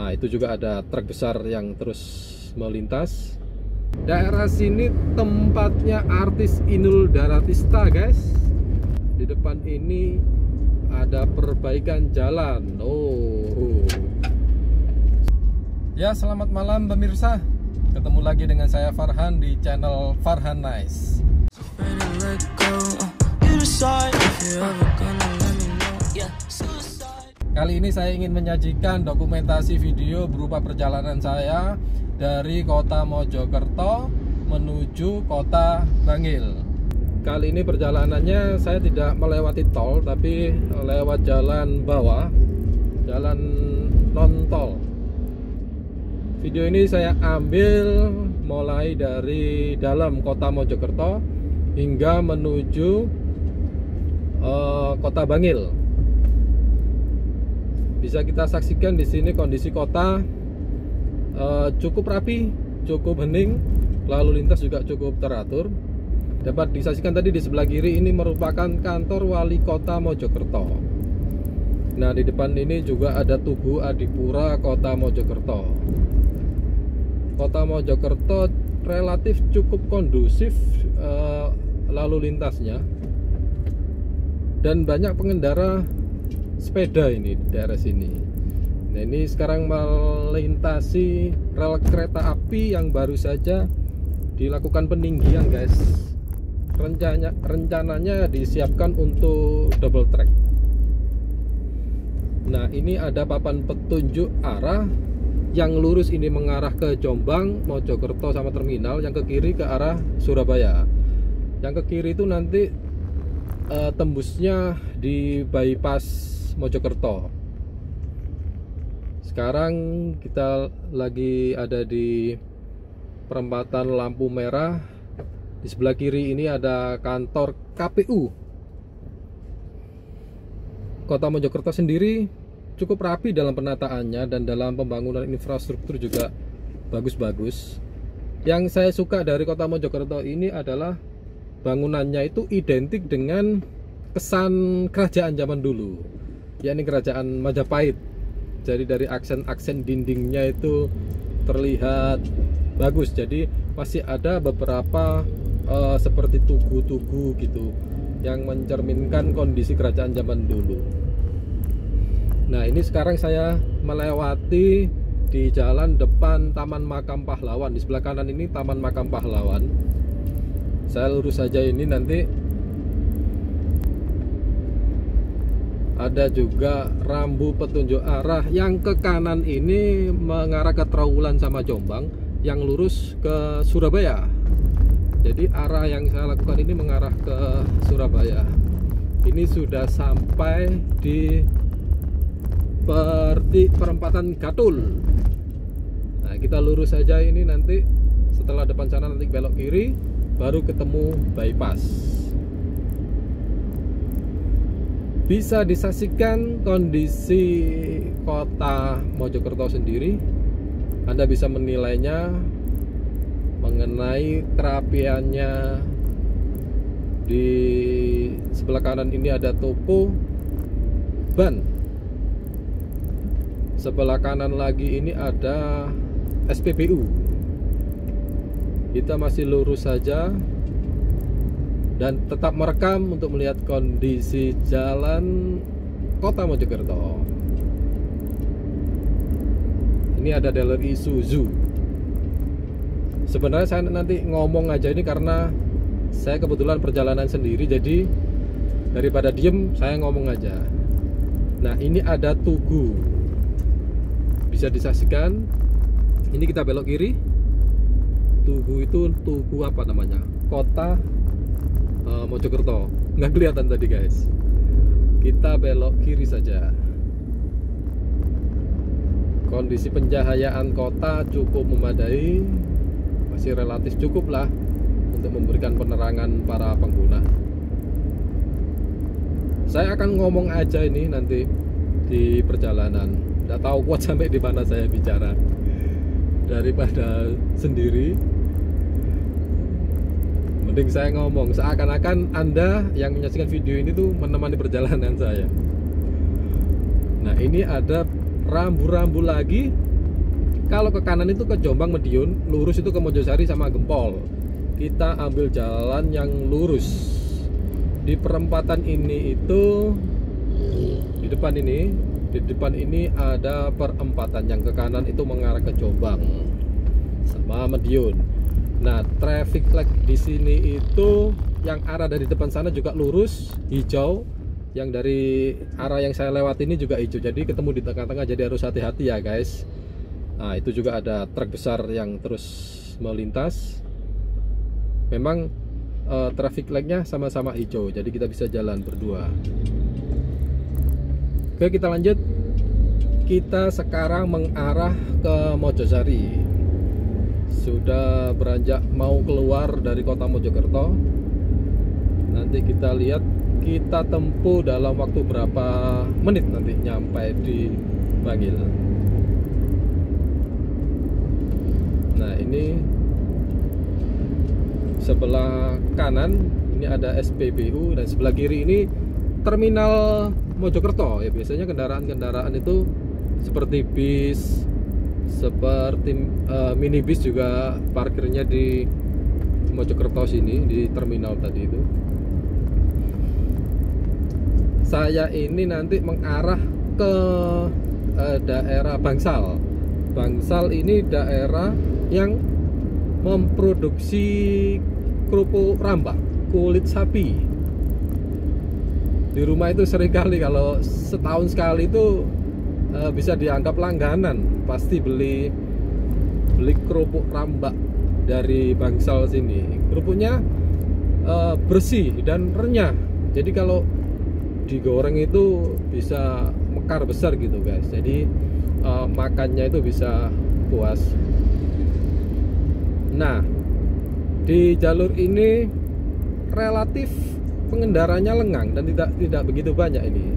Nah, itu juga ada truk besar yang terus melintas. Daerah sini tempatnya artis Inul Daratista, guys. Di depan ini ada perbaikan jalan. Oh. Ya, selamat malam pemirsa. Ketemu lagi dengan saya Farhan di channel Farhan Nice. Kali ini saya ingin menyajikan dokumentasi video berupa perjalanan saya dari kota Mojokerto menuju kota Bangil. Kali ini perjalanannya saya tidak melewati tol, tapi lewat jalan bawah, jalan non-tol. Video ini saya ambil mulai dari dalam kota Mojokerto hingga menuju kota Bangil. Bisa kita saksikan di sini kondisi kota cukup rapi, cukup hening, lalu lintas juga cukup teratur. Dapat disaksikan tadi di sebelah kiri ini merupakan kantor wali kota Mojokerto. Nah, di depan ini juga ada Tugu Adipura kota Mojokerto. Kota Mojokerto relatif cukup kondusif lalu lintasnya, dan banyak pengendara sepeda ini di daerah sini. Nah, ini sekarang melintasi rel kereta api yang baru saja dilakukan peninggian, guys. Rencananya disiapkan untuk double track. Nah, ini ada papan petunjuk arah. Yang lurus ini mengarah ke Jombang, Mojokerto sama terminal. Yang ke kiri ke arah Surabaya. Yang ke kiri itu nanti tembusnya di bypass Mojokerto. Sekarang kita lagi ada di perempatan lampu merah. Di sebelah kiri ini ada kantor KPU. Kota Mojokerto sendiri cukup rapi dalam penataannya dan dalam pembangunan infrastruktur juga bagus-bagus. Yang saya suka dari kota Mojokerto ini adalah bangunannya itu identik dengan kesan kerajaan zaman dulu, yakni kerajaan Majapahit. Jadi dari aksen-aksen dindingnya itu terlihat bagus. Jadi masih ada beberapa seperti tugu-tugu gitu yang mencerminkan kondisi kerajaan zaman dulu. Nah, ini sekarang saya melewati di jalan depan Taman Makam Pahlawan. Di sebelah kanan ini Taman Makam Pahlawan. Saya lurus saja ini, nanti ada juga rambu petunjuk arah. Yang ke kanan ini mengarah ke Trawulan sama Jombang, yang lurus ke Surabaya. Jadi arah yang saya lakukan ini mengarah ke Surabaya. Ini sudah sampai di perempatan Gatul. Nah, kita lurus saja ini, nanti setelah depan sana nanti belok kiri baru ketemu bypass. Bisa disaksikan kondisi kota Mojokerto sendiri. Anda bisa menilainya mengenai kerapiannya. Di sebelah kanan ini ada toko ban. Sebelah kanan lagi ini ada SPBU. Kita masih lurus saja dan tetap merekam untuk melihat kondisi jalan kota Mojokerto. Ini ada dealer Isuzu. Sebenarnya saya nanti ngomong aja ini karena saya kebetulan perjalanan sendiri, jadi daripada diem saya ngomong aja. Nah, ini ada Tugu. Bisa disaksikan. Ini kita belok kiri. Tugu itu Tugu apa namanya? Kota Mojokerto. Nggak kelihatan tadi, guys. Kita belok kiri saja. Kondisi pencahayaan kota cukup memadai. Masih relatif cukup lah untuk memberikan penerangan para pengguna. Saya akan ngomong aja ini nanti di perjalanan. Nggak tahu kuat sampai di mana saya bicara daripada sendiri. Mending saya ngomong seakan-akan Anda yang menyaksikan video ini tuh menemani perjalanan saya. Nah, ini ada rambu-rambu lagi Kalau ke kanan itu ke Jombang Medion, lurus itu ke Mojosari sama Gempol. Kita ambil jalan yang lurus. Di perempatan ini itu di depan ini ada perempatan yang ke kanan itu mengarah ke Jombang sama Medion. Nah, traffic light di sini itu yang arah dari depan sana juga lurus, hijau. Yang dari arah yang saya lewat ini juga hijau. Jadi ketemu di tengah-tengah, jadi harus hati-hati ya guys. Nah, itu juga ada truk besar yang terus melintas. Memang traffic light-nya sama-sama hijau, jadi kita bisa jalan berdua. Oke, kita lanjut. Kita sekarang mengarah ke Mojosari. Sudah beranjak mau keluar dari kota Mojokerto. Nanti kita lihat kita tempuh dalam waktu berapa menit nanti nyampe di Bangil. Nah, ini sebelah kanan ini ada SPBU dan sebelah kiri ini terminal Mojokerto ya. Biasanya kendaraan-kendaraan itu seperti bis, seperti minibus juga parkirnya di Mojokerto sini, di terminal tadi itu. Saya ini nanti mengarah ke daerah Bangsal. Bangsal ini daerah yang memproduksi kerupuk rambak kulit sapi. Di rumah itu seringkali kalau setahun sekali itu bisa dianggap langganan, pasti beli kerupuk rambak dari Bangsal sini. Kerupuknya bersih dan renyah. Jadi kalau digoreng itu bisa mekar besar gitu guys. Jadi makannya itu bisa puas. Nah, di jalur ini relatif pengendaranya lengang dan tidak begitu banyak ini.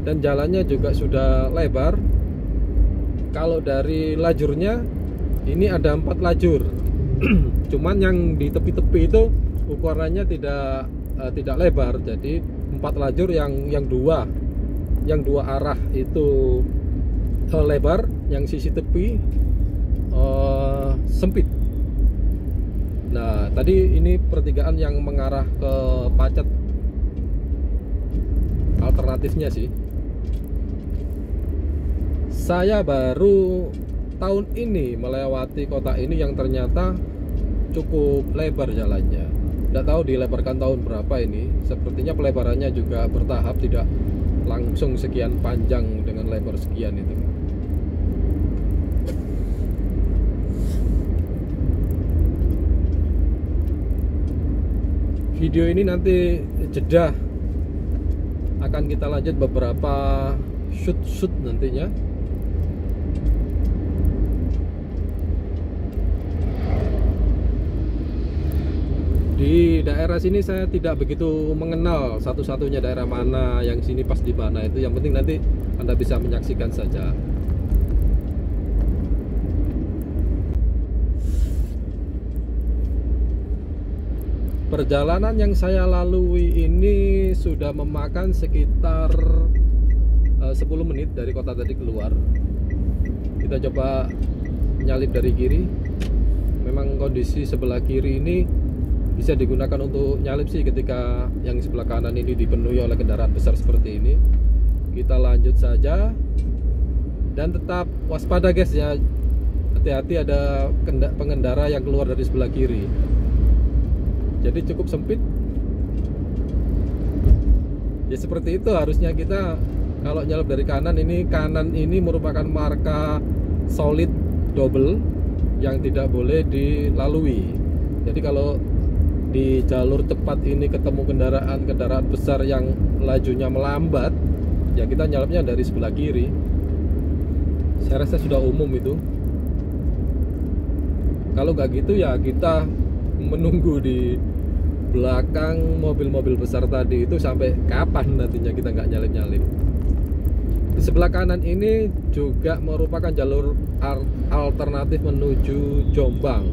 Dan jalannya juga sudah lebar. Kalau dari lajurnya ini ada 4 lajur. Cuman yang di tepi-tepi itu ukurannya tidak lebar. Jadi 4 lajur yang dua arah itu lebar, yang sisi tepi sempit. Nah, tadi ini pertigaan yang mengarah ke Pacet, alternatifnya sih. Saya baru tahun ini melewati kota ini yang ternyata cukup lebar jalannya. Tidak tahu dilebarkan tahun berapa ini. Sepertinya pelebarannya juga bertahap, tidak langsung sekian panjang dengan lebar sekian itu. Video ini nanti jeda, akan kita lanjut beberapa shoot nantinya. Di daerah sini saya tidak begitu mengenal satu-satunya daerah mana yang sini pas di mana itu. Yang penting nanti Anda bisa menyaksikan saja. Perjalanan yang saya lalui ini sudah memakan sekitar 10 menit dari kota tadi keluar. Kita coba nyalip dari kiri. Memang kondisi sebelah kiri ini bisa digunakan untuk nyalip sih ketika yang sebelah kanan ini dipenuhi oleh kendaraan besar seperti ini. Kita lanjut saja dan tetap waspada guys ya. Hati-hati ada pengendara yang keluar dari sebelah kiri. Jadi cukup sempit. Ya seperti itu harusnya kita kalau nyalip dari kanan ini merupakan marka solid double yang tidak boleh dilalui. Jadi kalau di jalur cepat ini ketemu kendaraan besar yang lajunya melambat, ya kita nyalipnya dari sebelah kiri. Saya rasa sudah umum itu. Kalau nggak gitu ya kita menunggu di belakang mobil-mobil besar tadi itu sampai kapan nantinya kita nggak nyalip-nyalip. Di sebelah kanan ini juga merupakan jalur alternatif menuju Jombang.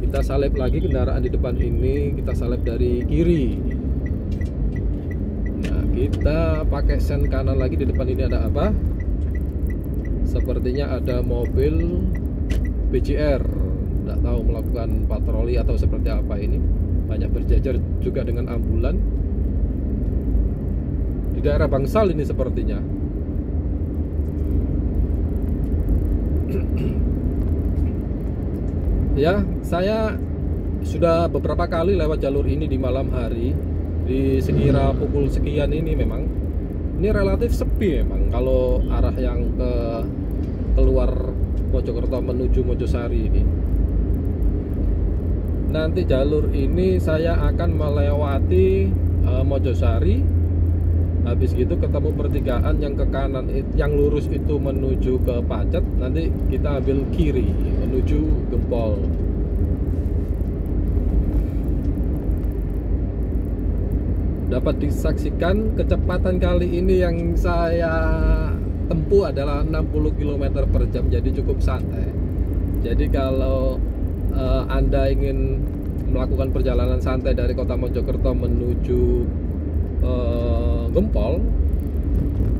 Kita salip lagi kendaraan di depan ini, kita salip dari kiri. Nah, kita pakai sen kanan lagi. Di depan ini ada apa? Sepertinya ada mobil BCR, tidak tahu melakukan patroli atau seperti apa ini. Banyak berjajar juga dengan ambulan. Di daerah Bangsal ini sepertinya. Ya, saya sudah beberapa kali lewat jalur ini di malam hari. Di sekira pukul sekian ini memang ini relatif sepi memang kalau arah yang keluar Mojokerto menuju Mojosari ini. Nanti jalur ini saya akan melewati Mojosari. Habis gitu ketemu pertigaan yang ke kanan, yang lurus itu menuju ke Pacet. Nanti kita ambil kiri menuju Gempol. Dapat disaksikan kecepatan kali ini yang saya tempuh adalah 60 km per jam, jadi cukup santai. Jadi kalau Anda ingin melakukan perjalanan santai dari kota Mojokerto menuju Gempol,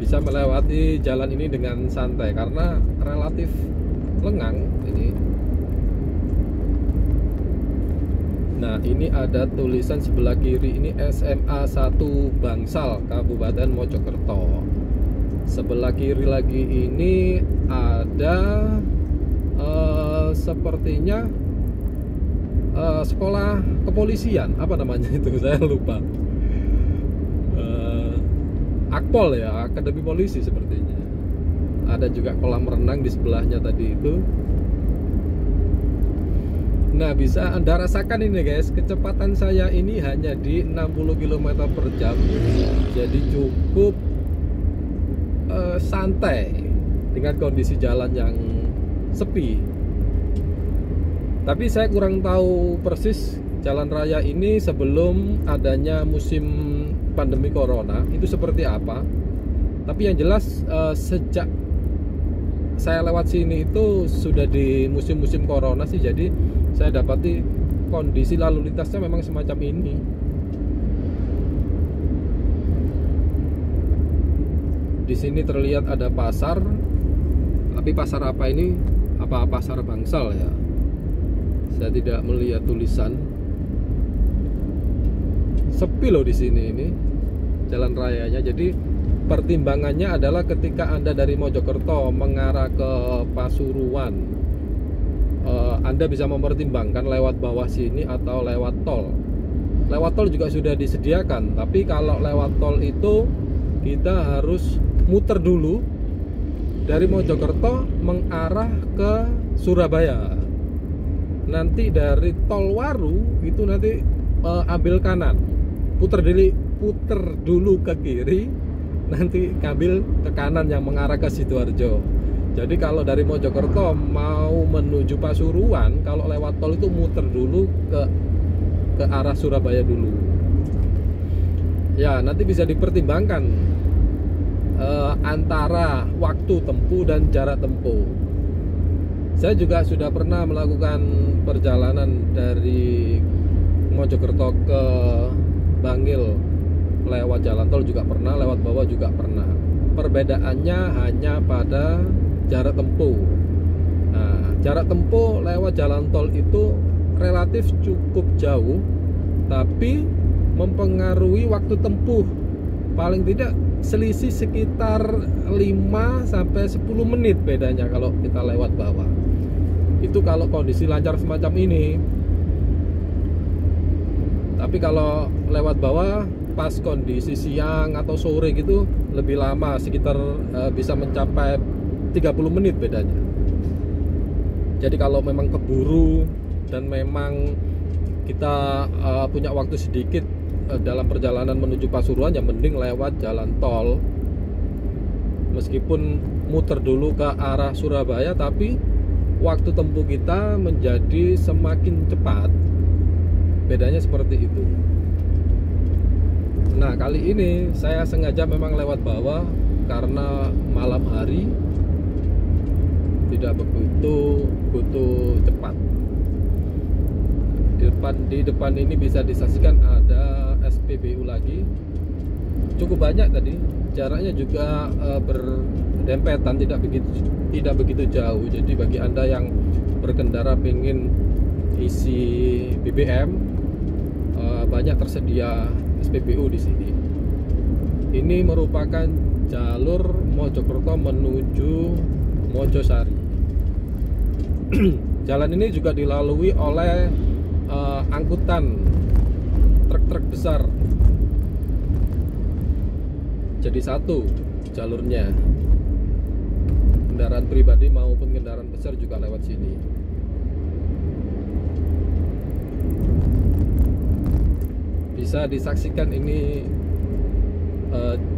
bisa melewati jalan ini dengan santai karena relatif lengang ini. Nah, ini ada tulisan sebelah kiri ini SMA 1 Bangsal, Kabupaten Mojokerto. Sebelah kiri lagi ini ada sepertinya sekolah kepolisian, apa namanya itu saya lupa. Akpol ya, Akademi Polisi sepertinya. Ada juga kolam renang di sebelahnya tadi itu. Nah, bisa Anda rasakan ini guys, kecepatan saya ini hanya di 60 km per jam. Jadi cukup santai dengan kondisi jalan yang sepi. Tapi saya kurang tahu persis jalan raya ini sebelum adanya musim pandemi corona itu seperti apa. Tapi yang jelas sejak saya lewat sini itu sudah di musim-musim corona sih, jadi saya dapati kondisi lalu lintasnya memang semacam ini. Di sini terlihat ada pasar, tapi pasar apa ini? Apa pasar Bangsal ya? Saya tidak melihat tulisan. Sepi loh di sini ini jalan rayanya. Jadi pertimbangannya adalah ketika Anda dari Mojokerto mengarah ke Pasuruan, Anda bisa mempertimbangkan lewat bawah sini atau lewat tol. Lewat tol juga sudah disediakan, tapi kalau lewat tol itu kita harus muter dulu dari Mojokerto mengarah ke Surabaya. Nanti dari tol Waru itu nanti ambil kanan, puter dulu ke kiri, nanti ambil ke kanan yang mengarah ke Sidoarjo. Jadi kalau dari Mojokerto mau menuju Pasuruan, kalau lewat tol itu muter dulu ke arah Surabaya dulu. Ya, nanti bisa dipertimbangkan antara waktu tempuh dan jarak tempuh. Saya juga sudah pernah melakukan perjalanan dari Mojokerto ke Bangil lewat jalan tol juga pernah, lewat bawah juga pernah. Perbedaannya hanya pada jarak tempuh. Nah, jarak tempuh lewat jalan tol itu relatif cukup jauh, tapi mempengaruhi waktu tempuh. Paling tidak selisih sekitar 5-10 menit bedanya kalau kita lewat bawah. Itu kalau kondisi lancar semacam ini. Tapi kalau lewat bawah pas kondisi siang atau sore gitu lebih lama, sekitar bisa mencapai 30 menit bedanya. Jadi kalau memang keburu dan memang kita punya waktu sedikit dalam perjalanan menuju Pasuruan, yang mending lewat jalan tol. Meskipun muter dulu ke arah Surabaya, tapi waktu tempuh kita menjadi semakin cepat. Bedanya seperti itu. Nah, kali ini saya sengaja memang lewat bawah karena malam hari tidak begitu cepat. Di depan ini bisa disaksikan ada SPBU lagi, cukup banyak tadi. Jaraknya juga berdempetan, tidak begitu tidak begitu jauh. Jadi bagi Anda yang berkendara pengen isi BBM, banyak tersedia SPBU di sini. Ini merupakan jalur Mojokerto menuju Mojosari. Jalan ini juga dilalui oleh angkutan truk-truk besar. Jadi satu jalurnya, kendaraan pribadi maupun kendaraan besar juga lewat sini. Bisa disaksikan ini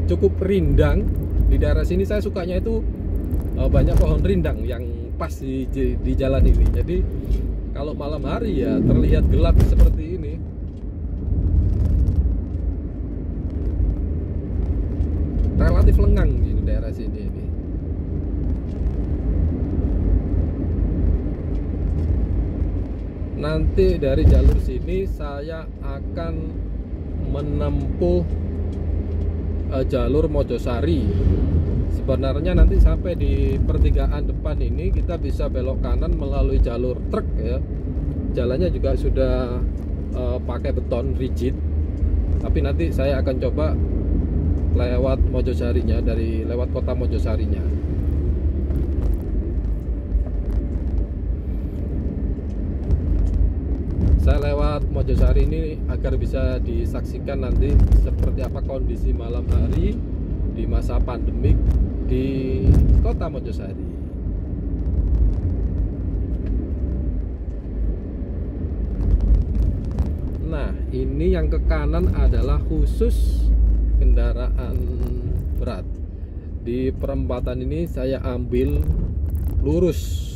cukup rindang. Di daerah sini saya sukanya itu banyak pohon rindang yang pas di jalan ini. Jadi kalau malam hari ya terlihat gelap seperti ini. Relatif lengang di daerah sini ini. Nanti dari jalur sini saya akan menempuh jalur Mojosari. Sebenarnya nanti sampai di pertigaan depan ini kita bisa belok kanan melalui jalur truk ya. Jalannya juga sudah pakai beton rigid. Tapi nanti saya akan coba lewat Mojosarinya, lewat kota Mojosarinya. Saya lewat Mojosari ini agar bisa disaksikan nanti seperti apa kondisi malam hari di masa pandemik di kota Mojosari. Nah, ini yang ke kanan adalah khusus kendaraan berat. Di perempatan ini saya ambil lurus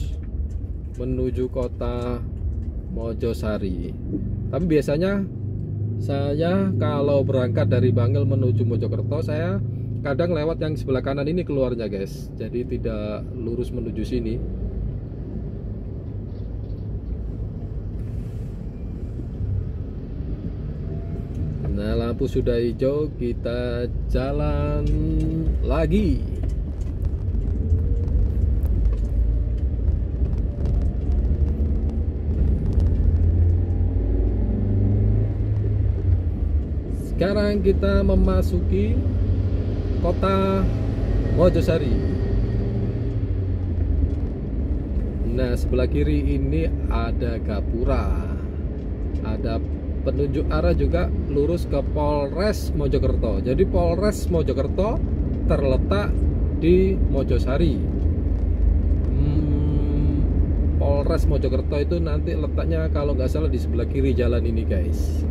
menuju kota Mojosari. Tapi biasanya saya kalau berangkat dari Bangil menuju Mojokerto, saya kadang lewat yang sebelah kanan ini keluarnya guys. Jadi tidak lurus menuju sini. Nah, lampu sudah hijau, kita jalan lagi. Sekarang kita memasuki kota Mojosari. Nah, sebelah kiri ini ada gapura, ada penunjuk arah juga lurus ke Polres Mojokerto. Jadi Polres Mojokerto terletak di Mojosari. Polres Mojokerto itu nanti letaknya kalau nggak salah di sebelah kiri jalan ini guys.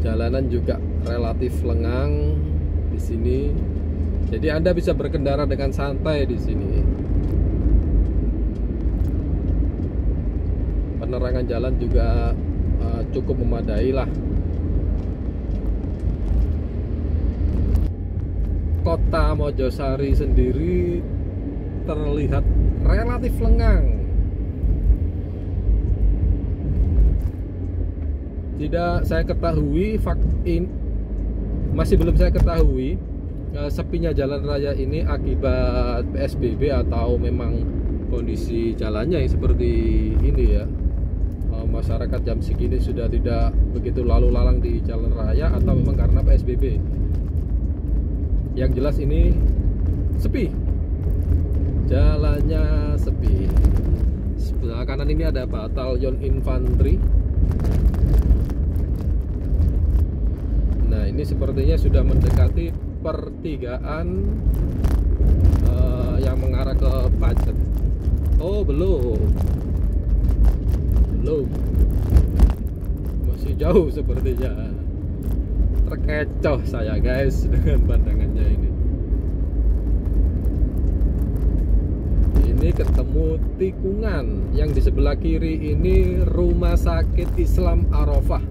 Jalanan juga relatif lengang di sini. Jadi Anda bisa berkendara dengan santai di sini. Penerangan jalan juga cukup memadai lah. Kota Mojosari sendiri terlihat relatif lengang. Tidak saya ketahui, masih belum saya ketahui sepinya jalan raya ini akibat PSBB atau memang kondisi jalannya yang seperti ini ya. Masyarakat jam segini sudah tidak begitu lalu lalang di jalan raya atau memang karena PSBB. Yang jelas ini sepi, jalannya sepi. Sebelah kanan ini ada batalion infanteri. Nah, ini sepertinya sudah mendekati pertigaan yang mengarah ke Pacet. Oh, belum, masih jauh sepertinya. Terkecoh saya guys dengan pandangannya ini. Ini ketemu tikungan. Yang di sebelah kiri ini Rumah Sakit Islam Arafah.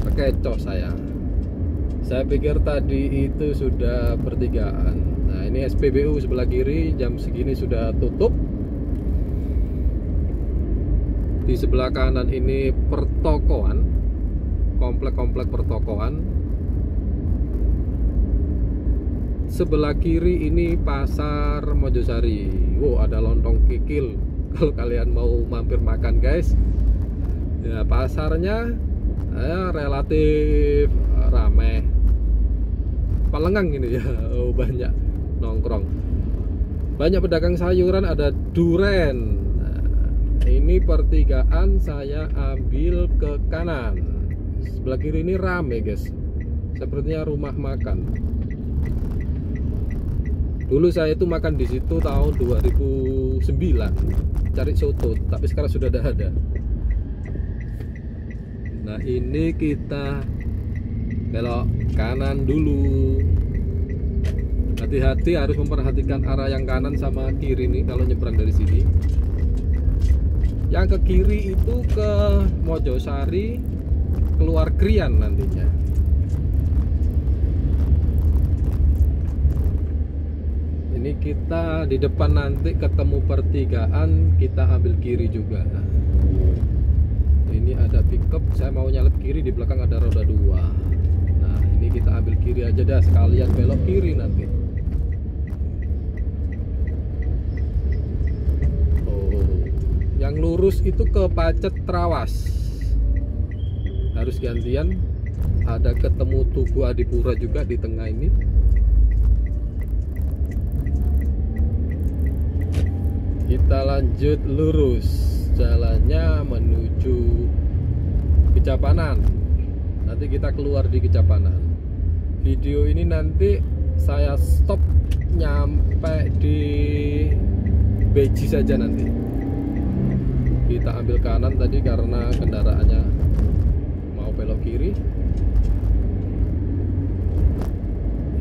Terkecoh saya pikir tadi itu sudah pertigaan. Nah, ini SPBU sebelah kiri, jam segini sudah tutup. Di sebelah kanan ini pertokoan. komplek-komplek pertokoan. Sebelah kiri ini pasar Mojosari. Wow, ada lontong kikil kalau kalian mau mampir makan guys. Ya, pasarnya relatif ramai, palengang ini ya. Oh, banyak nongkrong, banyak pedagang sayuran, ada duren. Nah, ini pertigaan, saya ambil ke kanan. Sebelah kiri ini rame guys, sepertinya rumah makan. Dulu saya itu makan di situ tahun 2009 cari soto, tapi sekarang sudah ada. Nah, ini kita belok kanan dulu. Hati-hati, harus memperhatikan arah yang kanan sama kiri nih kalau nyebrang dari sini. Yang ke kiri itu ke Mojosari, keluar Krian nantinya. Ini kita di depan nanti ketemu pertigaan, kita ambil kiri juga. Ini ada pickup, saya mau nyalip kiri, di belakang ada roda 2. Nah, ini kita ambil kiri aja dah, sekalian belok kiri nanti. Oh, yang lurus itu ke Pacet Trawas. Harus gantian. Ada ketemu Tugu Adipura juga di tengah ini. Kita lanjut lurus, jalannya menuju Kejapanan. Nanti kita keluar di Kejapanan. Video ini nanti saya stop nyampe di Beji saja nanti. Kita ambil kanan tadi karena kendaraannya mau belok kiri.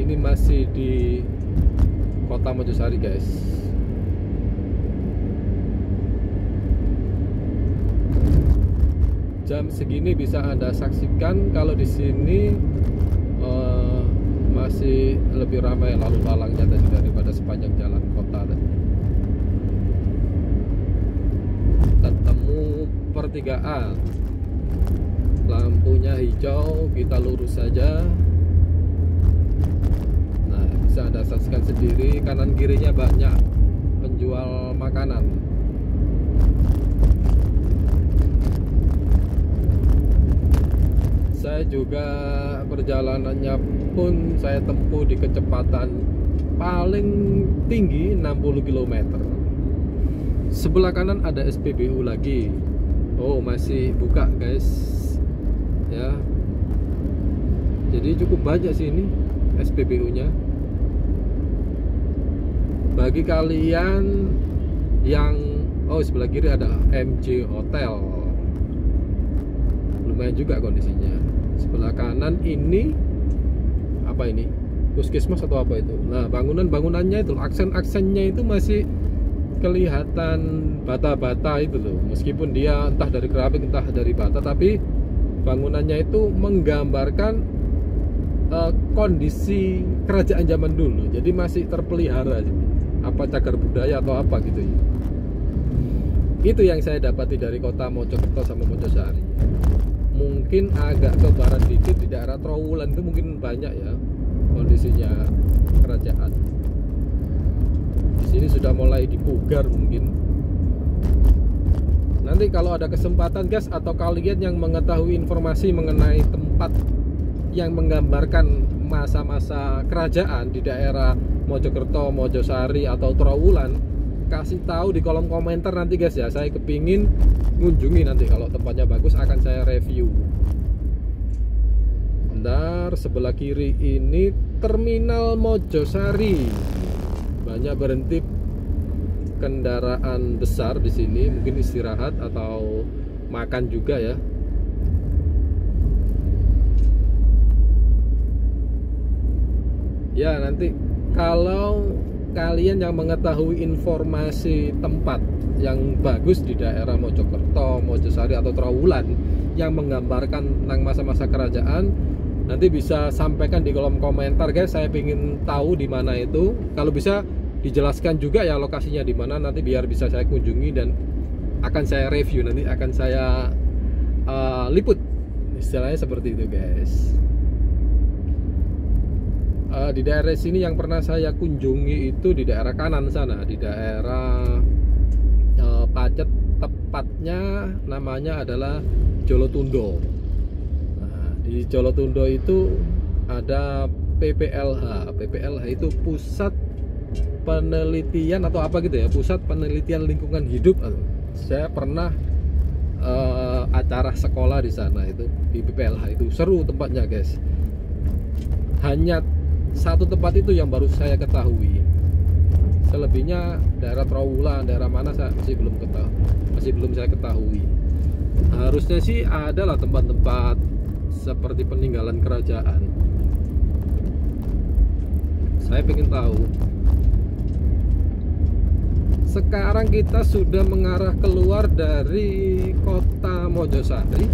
Ini masih di Kota Mojosari guys. Jam segini bisa Anda saksikan kalau di sini masih lebih ramai lalu lalangnya tadi daripada sepanjang jalan kota tadi. Ketemu pertigaan, lampunya hijau, kita lurus saja. Nah, bisa Anda saksikan sendiri, kanan kirinya banyak penjual makanan. Saya juga perjalanannya pun saya tempuh di kecepatan paling tinggi 60 km. Sebelah kanan ada SPBU lagi. Oh, masih buka guys ya. Jadi cukup banyak sih ini SPBU-nya. Bagi kalian yang sebelah kiri ada MJ Hotel. Lumayan juga kondisinya. Sebelah kanan ini apa ini? Puskesmas atau apa itu? Nah, bangunannya itu, aksen-aksennya itu masih kelihatan bata-bata itu loh. Meskipun dia entah dari keramik entah dari bata, tapi bangunannya itu menggambarkan kondisi kerajaan zaman dulu. Jadi masih terpelihara. Apa cagar budaya atau apa gitu ya. Itu yang saya dapati dari Kota Mojokerto sama Mojosari. Mungkin agak ke barat dikit di daerah Trowulan itu mungkin banyak ya kondisinya kerajaan. Di sini sudah mulai dipugar mungkin. Nanti kalau ada kesempatan guys, atau kalian yang mengetahui informasi mengenai tempat yang menggambarkan masa-masa kerajaan di daerah Mojokerto, Mojosari atau Trowulan, kasih tahu di kolom komentar nanti guys ya. Saya kepingin kunjungi nanti, kalau tempatnya bagus akan saya review. Bentar, sebelah kiri ini Terminal Mojosari. Banyak berhenti kendaraan besar di sini, mungkin istirahat atau makan juga ya. Ya, nanti kalau kalian yang mengetahui informasi tempat yang bagus di daerah Mojokerto, Mojosari atau Trowulan yang menggambarkan tentang masa-masa kerajaan, nanti bisa sampaikan di kolom komentar guys. Saya ingin tahu di mana itu. Kalau bisa dijelaskan juga ya lokasinya di mana, nanti biar bisa saya kunjungi dan akan saya review, nanti akan saya liput Istilahnya seperti itu guys. Di daerah sini yang pernah saya kunjungi itu di daerah kanan sana, di daerah Pacet, tepatnya namanya adalah Jolotundo. Nah, di Jolotundo itu ada PPLH. PPLH itu pusat penelitian atau apa gitu ya, pusat penelitian lingkungan hidup. Saya pernah acara sekolah di sana, itu di PPLH. Itu seru tempatnya guys. Hanya satu tempat itu yang baru saya ketahui. Selebihnya daerah Trawulan, daerah mana saya masih belum saya ketahui. Harusnya sih ada lah tempat-tempat seperti peninggalan kerajaan. Saya pengen tahu. Sekarang kita sudah mengarah keluar dari kota Mojosari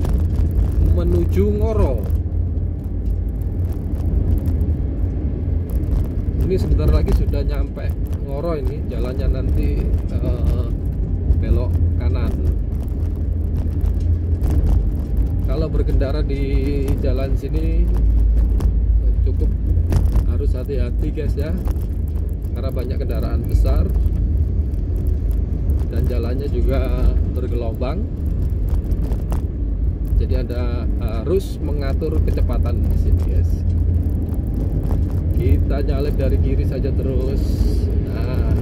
menuju Ngoro. Ini sebentar lagi sudah nyampe Ngoro. Ini jalannya nanti belok kanan. Kalau berkendara di jalan sini cukup harus hati-hati guys ya, karena banyak kendaraan besar dan jalannya juga bergelombang. Jadi Anda harus mengatur kecepatan di sini guys. Kita nyalip dari kiri saja terus. Nah,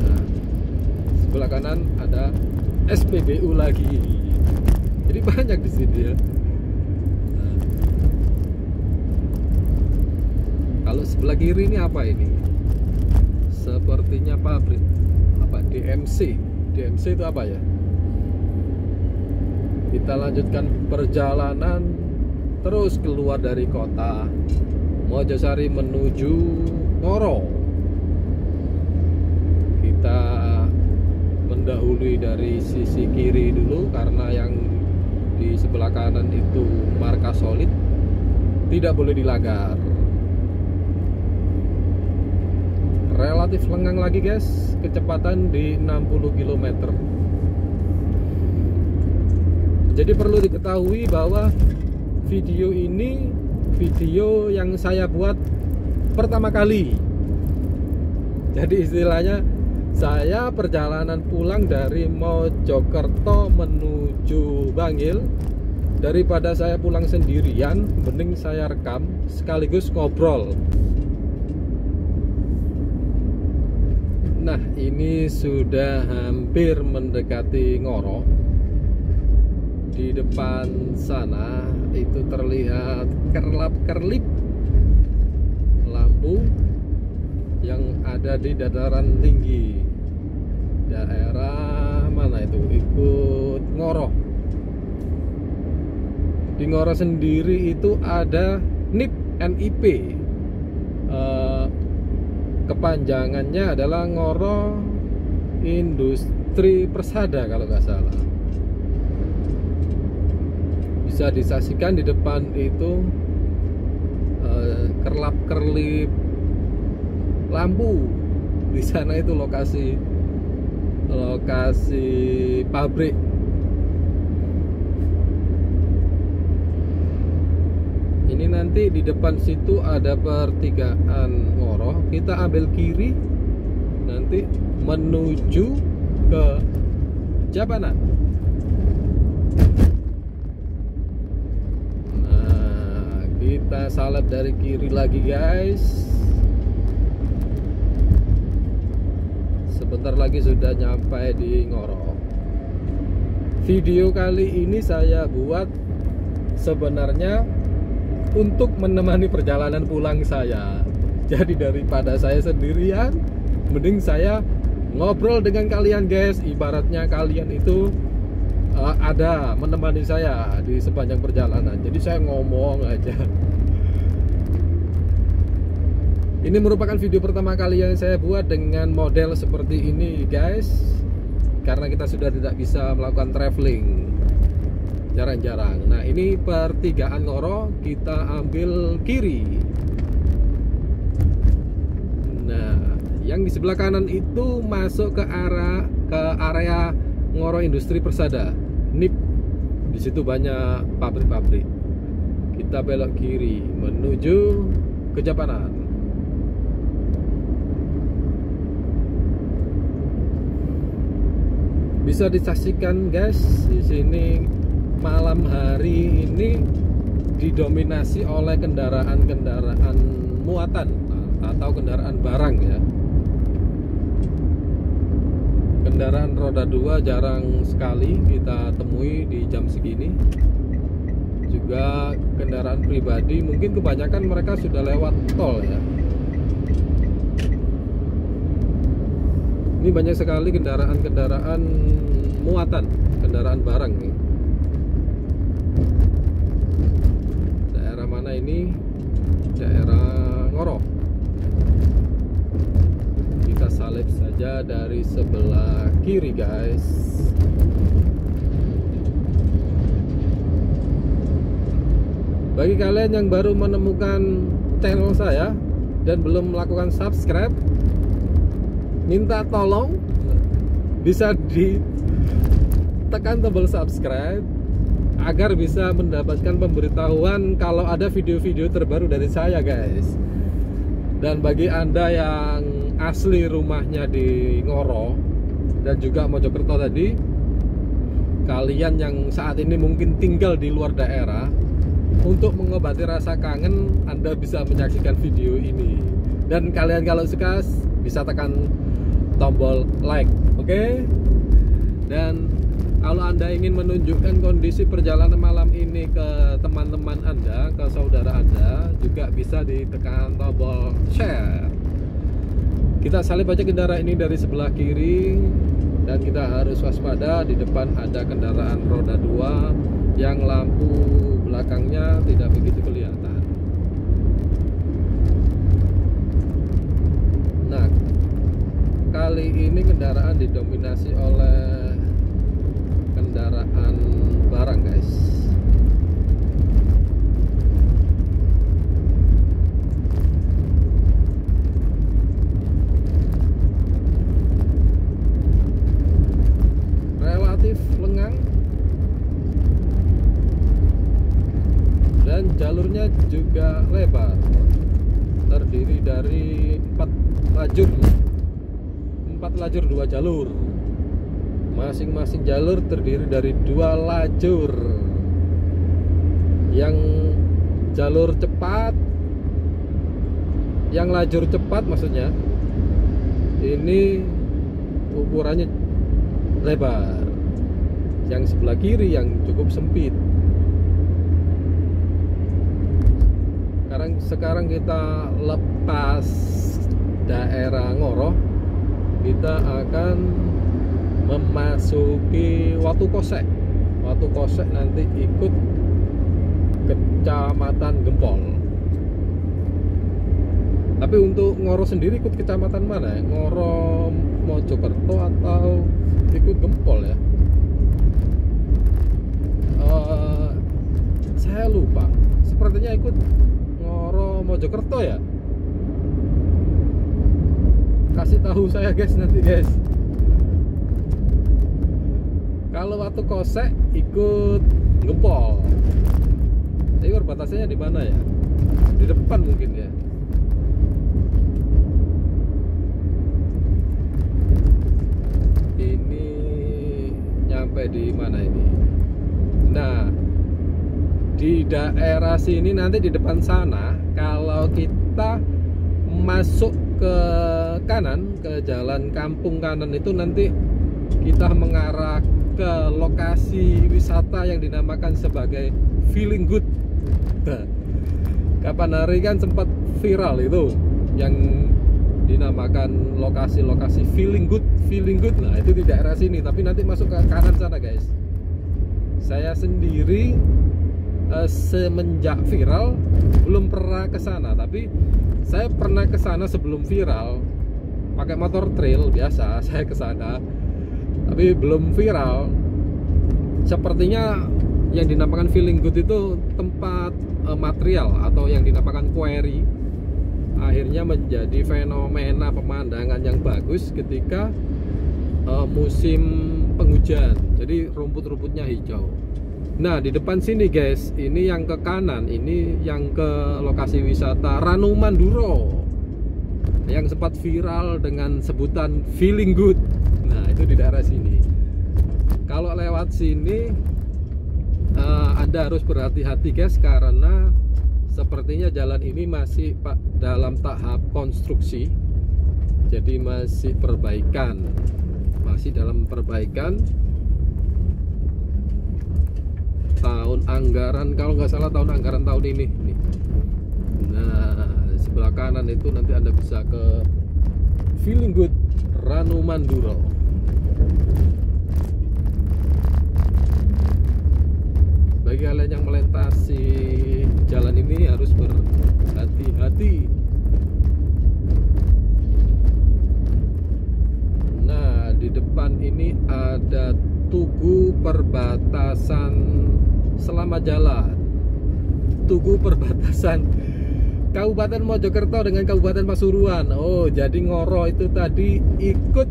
sebelah kanan ada SPBU lagi. Jadi banyak di sini ya. Nah, kalau sebelah kiri ini apa ini? Sepertinya pabrik apa? DMC. DMC itu apa ya? Kita lanjutkan perjalanan terus keluar dari kota Mojosari menuju Ngoro. Kita mendahului dari sisi kiri dulu karena yang di sebelah kanan itu markas solid, tidak boleh dilanggar. Relatif lengang lagi guys, kecepatan di 60 km. Jadi perlu diketahui bahwa video ini video yang saya buat pertama kali. Jadi istilahnya saya perjalanan pulang dari Mojokerto menuju Bangil, daripada saya pulang sendirian, mending saya rekam sekaligus ngobrol. Nah, ini sudah hampir mendekati Ngoro. Di depan sana itu terlihat kerlap-kerlip lampu yang ada di dataran tinggi. Daerah mana itu? Ikut Ngoro. Di Ngoro sendiri itu ada NIP. Kepanjangannya adalah Ngoro Industri Persada kalau nggak salah. Bisa disaksikan di depan itu kerlap-kerlip lampu. Di sana itu lokasi pabrik. Ini nanti di depan situ ada pertigaan Ngoro. Kita ambil kiri nanti menuju ke Jabana. Nah, kita salep dari kiri lagi guys. Sebentar lagi sudah nyampe di Ngoro. Video kali ini saya buat sebenarnya untuk menemani perjalanan pulang saya. Jadi daripada saya sendirian, mending saya ngobrol dengan kalian guys. Ibaratnya kalian itu ada menemani saya di sepanjang perjalanan. Jadi saya ngomong aja. Ini merupakan video pertama kali yang saya buat dengan model seperti ini guys, karena kita sudah tidak bisa melakukan traveling, jarang-jarang. Nah, ini pertigaan Ngoro, kita ambil kiri. Nah, yang di sebelah kanan itu masuk ke area Ngoro Industri Persada, NIP. Di situ banyak pabrik-pabrik. kita belok kiri menuju Kejapanan. Bisa disaksikan guys, di sini malam hari ini didominasi oleh kendaraan-kendaraan muatan atau kendaraan barang ya. Kendaraan roda 2 jarang sekali kita temui di jam segini. Juga kendaraan pribadi mungkin kebanyakan mereka sudah lewat tol ya. Ini banyak sekali kendaraan-kendaraan muatan, kendaraan barang nih. Daerah mana ini? Daerah Ngoro. Kita salib saja dari sebelah kiri guys. Bagi kalian yang baru menemukan channel saya dan belum melakukan subscribe, minta tolong bisa ditekan tombol subscribe agar bisa mendapatkan pemberitahuan kalau ada video-video terbaru dari saya guys. Dan bagi Anda yang asli rumahnya di Ngoro dan juga Mojokerto tadi, kalian yang saat ini mungkin tinggal di luar daerah, untuk mengobati rasa kangen Anda bisa menyaksikan video ini. Dan kalian kalau suka bisa tekan tombol like, oke? Dan kalau Anda ingin menunjukkan kondisi perjalanan malam ini ke teman-teman Anda, ke saudara Anda, juga bisa ditekan tombol share. Kita salib aja kendaraan ini dari sebelah kiri, dan kita harus waspada. Di depan ada kendaraan roda 2 yang lampu belakangnya tidak begitu kelihatan. Nah, kali ini kendaraan didominasi oleh kendaraan barang guys. Relatif lengang dan jalurnya juga lebar, terdiri dari 4 lajur 2 jalur. Masing-masing jalur terdiri dari 2 lajur. Yang jalur cepat, yang lajur cepat maksudnya, ini ukurannya lebar. Yang sebelah kiri yang cukup sempit. Sekarang kita lepas daerah Ngoro, kita akan memasuki Watu Kosek. Watu Kosek nanti ikut Kecamatan Gempol. Tapi untuk Ngoro sendiri ikut kecamatan mana ya? Ngoro Mojokerto atau ikut Gempol ya? Saya lupa. Sepertinya ikut Ngoro Mojokerto ya. Kasih tahu saya guys nanti guys. Kalau Watu Kosek ikut Gempol. Tapi perbatasannya di mana ya? Di depan mungkin ya. Ini nyampe di mana ini? Nah, di daerah sini nanti di depan sana, kalau kita masuk ke kanan, ke jalan kampung kanan itu nanti kita mengarah ke lokasi wisata yang dinamakan sebagai Feeling Good. Kapan hari kan sempat viral itu yang dinamakan lokasi-lokasi Feeling Good. Nah, itu di daerah sini, tapi nanti masuk ke kanan sana guys. Saya sendiri semenjak viral belum pernah ke sana, tapi saya pernah ke sana sebelum viral pakai motor trail biasa. Saya ke sana tapi belum viral. Sepertinya yang dinamakan Feeling Good itu tempat material atau yang dinamakan quarry akhirnya menjadi fenomena pemandangan yang bagus ketika musim penghujan. Jadi rumput-rumputnya hijau. Nah, di depan sini guys, ini yang ke kanan, ini yang ke lokasi wisata Ranu Manduro yang sempat viral dengan sebutan feeling good. Nah, itu di daerah sini. Kalau lewat sini Anda harus berhati-hati guys, karena sepertinya jalan ini masih dalam tahap konstruksi. Jadi masih perbaikan. Masih dalam perbaikan. Tahun anggaran, kalau nggak salah tahun anggaran tahun ini. Nah, sebelah kanan itu nanti Anda bisa ke feeling good Ranu Manduro. Bagi kalian yang melintasi jalan ini harus berhati-hati. Nah, di depan ini ada tugu perbatasan Selamat Jalan. Tugu perbatasan Kabupaten Mojokerto dengan Kabupaten Pasuruan. Oh, jadi Ngoro itu tadi ikut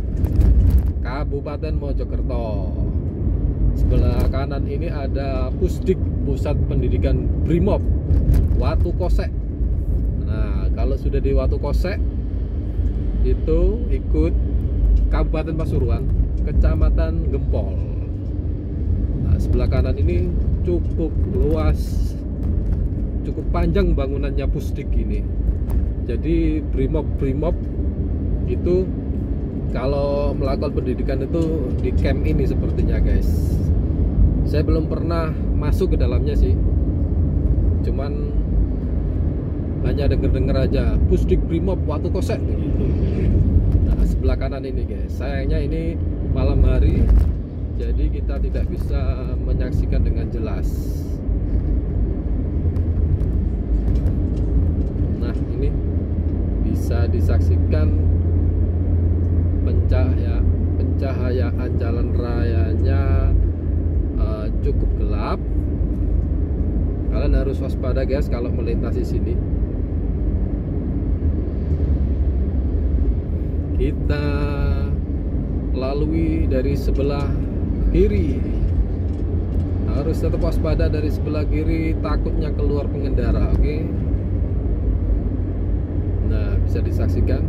Kabupaten Mojokerto. Sebelah kanan ini ada Pusdik, Pusat Pendidikan Brimob Watu Kosek. Nah, kalau sudah di Watu Kosek itu ikut Kabupaten Pasuruan, Kecamatan Gempol. Nah, sebelah kanan ini cukup luas, cukup panjang bangunannya Pusdik ini. Jadi Brimob itu kalau melakukan pendidikan itu di camp ini sepertinya guys. Saya belum pernah masuk ke dalamnya sih, cuman hanya denger-denger aja Pusdik Brimob Watu Kosek gitu. Nah, sebelah kanan ini guys, sayangnya ini malam hari, jadi kita tidak bisa menyaksikan dengan jelas. Nah, ini bisa disaksikan pencahayaan jalan rayanya cukup gelap. Kalian harus waspada guys kalau melintasi sini. Kita lalui dari sebelah kiri. Harus tetap waspada dari sebelah kiri, takutnya keluar pengendara, oke? Nah, bisa disaksikan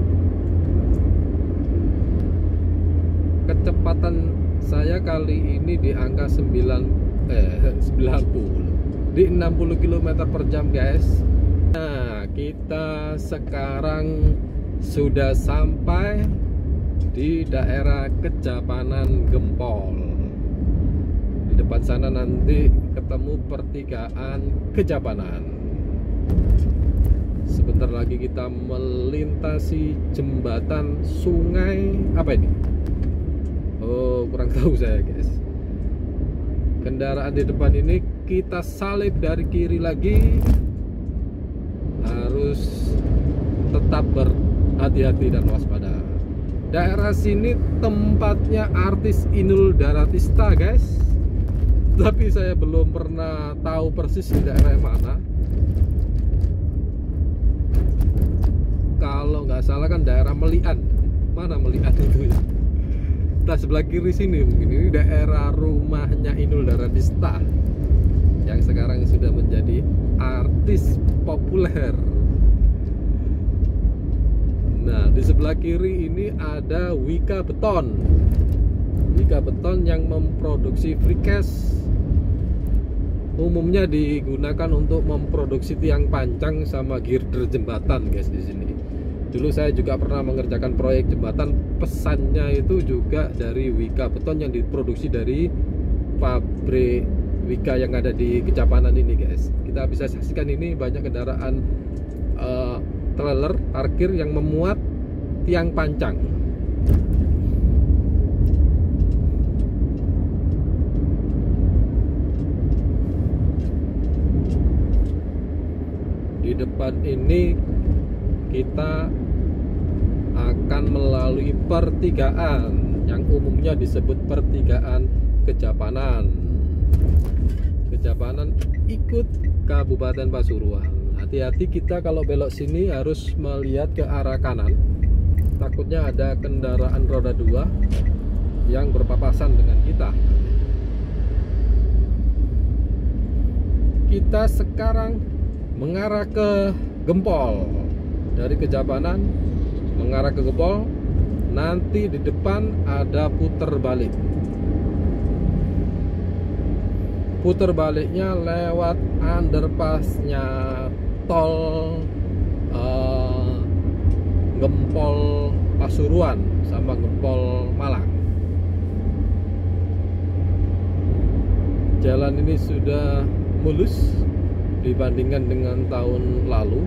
kecepatan saya kali ini di angka 90 di 60 km per jam guys. Nah, kita sekarang sudah sampai di daerah Kejapanan Gempol. Di depan sana nanti ketemu pertigaan Kejapanan. Sebentar lagi kita melintasi jembatan sungai apa ini? Oh, kurang tahu saya guys. Kendaraan di depan ini kita salib dari kiri lagi. Harus tetap berhati-hati dan waspada. Daerah sini tempatnya artis Inul Daratista guys. Tapi saya belum pernah tahu persis di daerah mana. Kalau nggak salah kan daerah Melian. Mana Melian itu ya? Nah, sebelah kiri sini mungkin ini daerah rumahnya Inul Daratista yang sekarang sudah menjadi artis populer. Nah, di sebelah kiri ini ada Wika Beton. Wika Beton yang memproduksi precast. Umumnya digunakan untuk memproduksi tiang pancang sama girder jembatan guys di sini. Dulu saya juga pernah mengerjakan proyek jembatan, pesannya itu juga dari Wika Beton yang diproduksi dari pabrik Wika yang ada di Kejapanan ini guys. Kita bisa saksikan ini banyak kendaraan trailer parkir yang memuat tiang pancang. Di depan ini kita akan melalui pertigaan yang umumnya disebut pertigaan Kejapanan. Kejapanan ikut Kabupaten Pasuruan. Hati-hati kita kalau belok sini harus melihat ke arah kanan. Takutnya ada kendaraan roda 2 yang berpapasan dengan kita. kita sekarang mengarah ke Gempol. Dari Kejapanan mengarah ke Gempol. Nanti di depan ada puter balik. Puter baliknya lewat underpassnya tol Gempol Pasuruan sama Gempol Malang. Jalan ini sudah mulus dibandingkan dengan tahun lalu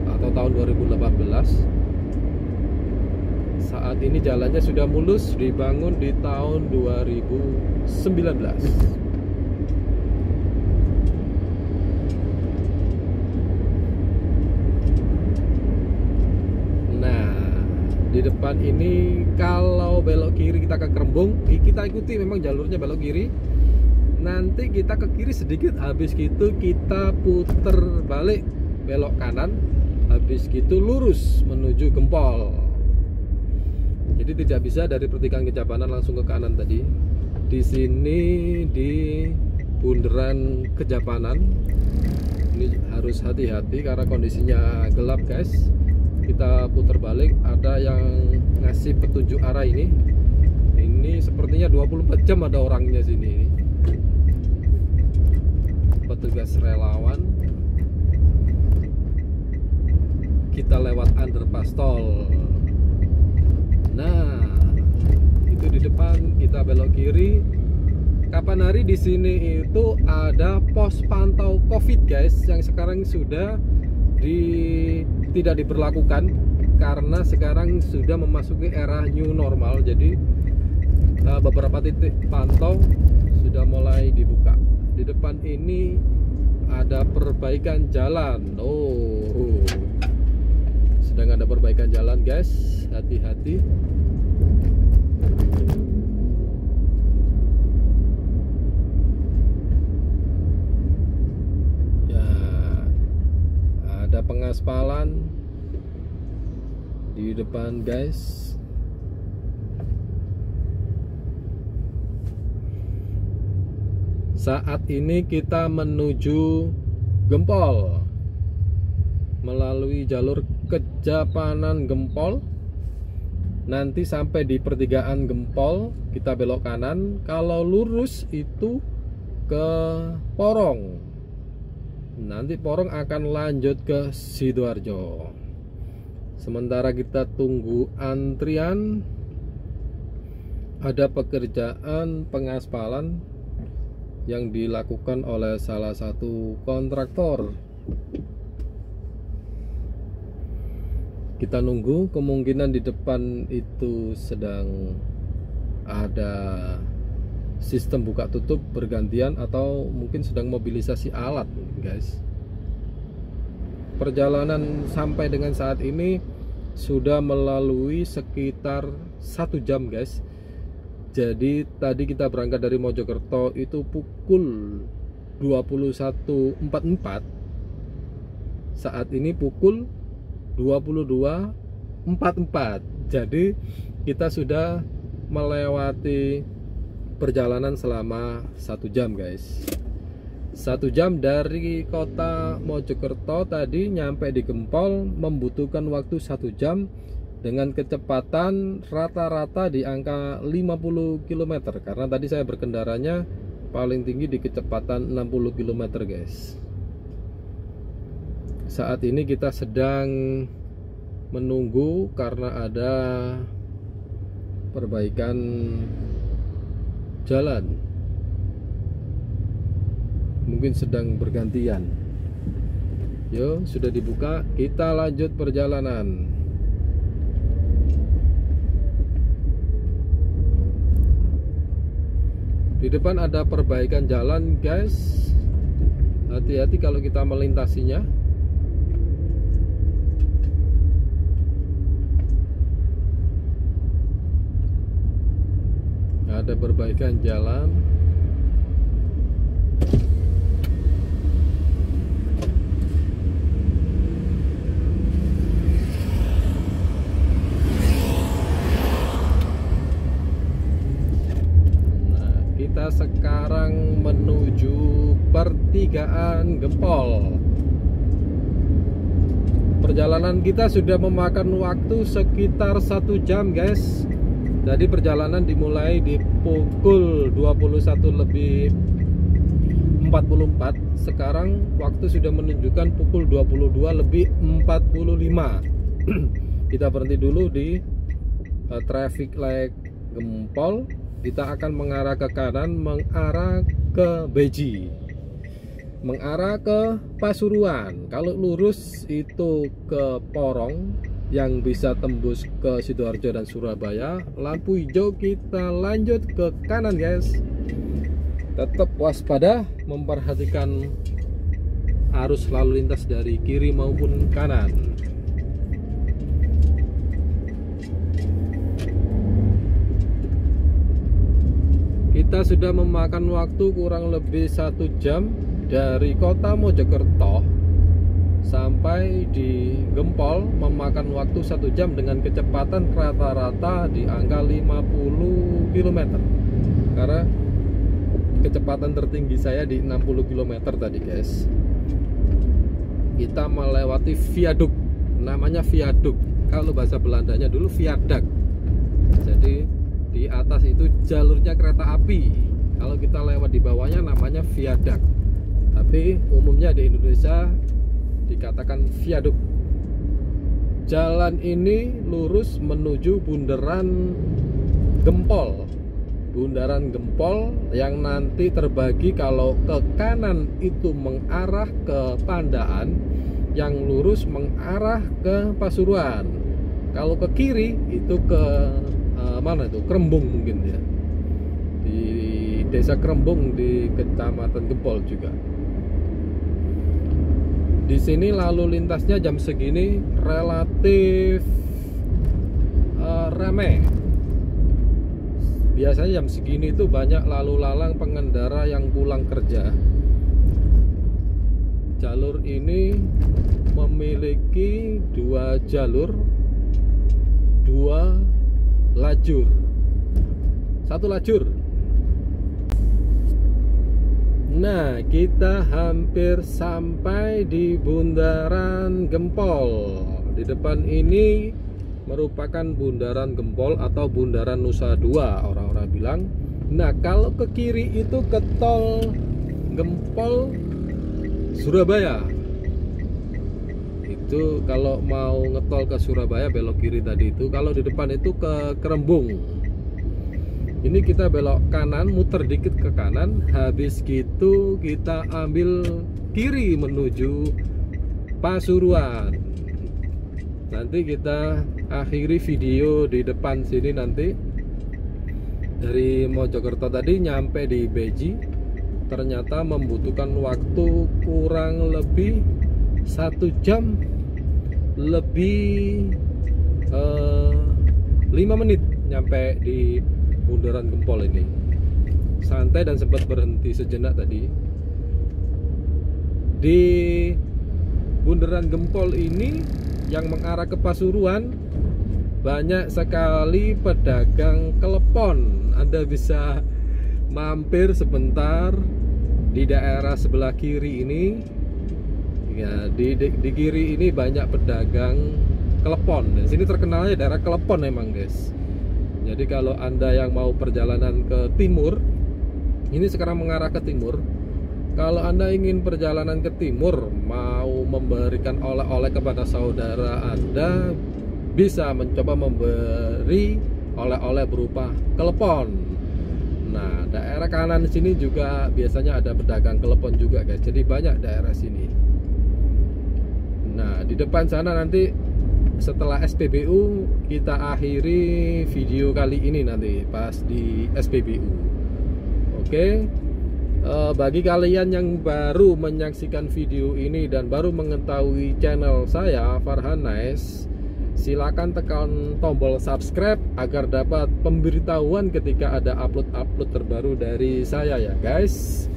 atau tahun 2018. Saat ini jalannya sudah mulus, dibangun di tahun 2019. Di depan ini kalau belok kiri kita ke Kerembung, kita ikuti memang jalurnya belok kiri. Nanti kita ke kiri sedikit, habis gitu kita puter balik belok kanan, habis gitu lurus menuju Gempol. Jadi tidak bisa dari pertigaan Kejapanan langsung ke kanan tadi. Di sini di bundaran Kejapanan ini harus hati-hati karena kondisinya gelap, guys. Kita putar balik, ada yang ngasih petunjuk arah ini. Ini sepertinya 24 jam ada orangnya sini. Petugas relawan. Kita lewat underpass tol. Nah, itu di depan kita belok kiri. Kapan hari di sini itu ada pos pantau COVID, guys, yang sekarang sudah tidak diberlakukan karena sekarang sudah memasuki era new normal. Jadi beberapa titik pantau sudah mulai dibuka. Di depan ini ada perbaikan jalan. Oh, sedang ada perbaikan jalan, guys. Hati-hati. Ada pengaspalan di depan, guys. Saat ini kita menuju Gempol melalui jalur Kejapanan Gempol. Nanti sampai di pertigaan Gempol kita belok kanan. Kalau lurus itu ke Porong. Nanti Porong akan lanjut ke Sidoarjo. Sementara kita tunggu antrian, ada pekerjaan pengaspalan yang dilakukan oleh salah satu kontraktor. Kita nunggu, kemungkinan di depan itu sedang ada sistem buka tutup bergantian atau mungkin sedang mobilisasi alat, guys. Perjalanan sampai dengan saat ini sudah melalui sekitar 1 jam, guys. Jadi tadi kita berangkat dari Mojokerto itu pukul 21.44. Saat ini pukul 22.44. Jadi kita sudah melewati perjalanan selama 1 jam, guys. 1 jam dari kota Mojokerto tadi nyampe di Gempol membutuhkan waktu 1 jam dengan kecepatan rata-rata di angka 50 km. Karena tadi saya berkendaranya paling tinggi di kecepatan 60 km, guys. Saat ini kita sedang menunggu karena ada perbaikan jalan, mungkin sedang bergantian. Yo, sudah dibuka, kita lanjut perjalanan. Di depan ada perbaikan jalan, guys. Hati-hati kalau kita melintasinya. Ada perbaikan jalan. Nah, kita sekarang menuju pertigaan Perjalanan kita sudah memakan waktu sekitar 1 jam guys. Jadi perjalanan dimulai di pukul 21:44. Sekarang waktu sudah menunjukkan pukul 22:45. Kita berhenti dulu di traffic light Gempol. Kita akan mengarah ke kanan, mengarah ke Beji, mengarah ke Pasuruan. Kalau lurus itu ke Porong yang bisa tembus ke Sidoarjo dan Surabaya. Lampu hijau kita lanjut ke kanan guys. Tetap waspada, memperhatikan arus lalu lintas dari kiri maupun kanan. Kita sudah memakan waktu kurang lebih 1 jam dari kota Mojokerto sampai di Gempol, memakan waktu 1 jam dengan kecepatan rata-rata di angka 50 km. Karena kecepatan tertinggi saya di 60 km tadi guys. Kita melewati viaduk, namanya viaduk. Kalau bahasa Belandanya dulu viadak. Jadi di atas itu jalurnya kereta api. Kalau kita lewat di bawahnya namanya viadak. Tapi umumnya di Indonesia dikatakan viaduk. Jalan ini lurus menuju Bundaran Gempol. Bundaran Gempol yang nanti terbagi, kalau ke kanan itu mengarah ke Pandaan, yang lurus mengarah ke Pasuruan. Kalau ke kiri itu ke mana itu? Krembung mungkin ya. Di Desa Krembung di Kecamatan Gempol juga. Di sini lalu lintasnya jam segini relatif ramai. Biasanya jam segini itu banyak lalu lalang pengendara yang pulang kerja. Jalur ini memiliki 2 jalur, 2 lajur, 1 lajur. Nah, kita hampir sampai di Bundaran Gempol. Di depan ini merupakan Bundaran Gempol atau Bundaran Nusa Dua, orang-orang bilang. Nah, kalau ke kiri itu ke tol Gempol Surabaya. Itu kalau mau ngetol ke Surabaya belok kiri tadi itu. Kalau di depan itu ke Krembung. Ini kita belok kanan, muter dikit ke kanan. Habis gitu kita ambil kiri menuju Pasuruan. Nanti kita akhiri video di depan sini nanti. Dari Mojokerto tadi nyampe di Beji, ternyata membutuhkan waktu kurang lebih 1 jam lebih 5 menit nyampe di Bundaran Gempol ini. Santai dan sempat berhenti sejenak tadi. Di Bundaran Gempol ini yang mengarah ke Pasuruan banyak sekali pedagang klepon. Anda bisa mampir sebentar di daerah sebelah kiri ini. Ya, di kiri ini banyak pedagang klepon. Dan sini terkenalnya daerah klepon emang guys. Jadi kalau Anda yang mau perjalanan ke timur, ini sekarang mengarah ke timur. Kalau Anda ingin perjalanan ke timur, mau memberikan oleh-oleh kepada saudara Anda, bisa mencoba memberi oleh-oleh berupa klepon. Nah, daerah kanan sini juga biasanya ada pedagang klepon juga guys. Jadi banyak daerah sini. Nah, di depan sana nanti setelah SPBU kita akhiri video kali ini nanti pas di SPBU. Oke. Bagi kalian yang baru menyaksikan video ini dan baru mengetahui channel saya Farhan Nice, silakan tekan tombol subscribe agar dapat pemberitahuan ketika ada upload terbaru dari saya ya guys.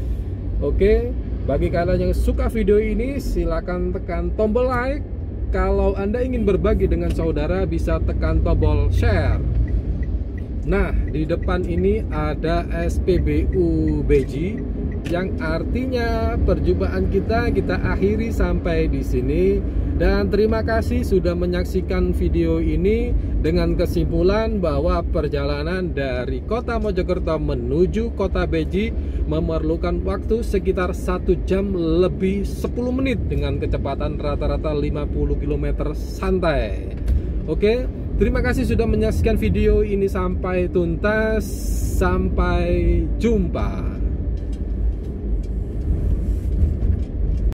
Oke. Bagi kalian yang suka video ini, silakan tekan tombol like. Kalau Anda ingin berbagi dengan saudara, bisa tekan tombol share. Nah, di depan ini ada SPBU Beji, yang artinya perjumpaan kita akhiri sampai di sini. Dan terima kasih sudah menyaksikan video ini dengan kesimpulan bahwa perjalanan dari kota Mojokerto menuju kota Beji memerlukan waktu sekitar 1 jam lebih 10 menit dengan kecepatan rata-rata 50 km santai. Oke, terima kasih sudah menyaksikan video ini sampai tuntas. Sampai jumpa.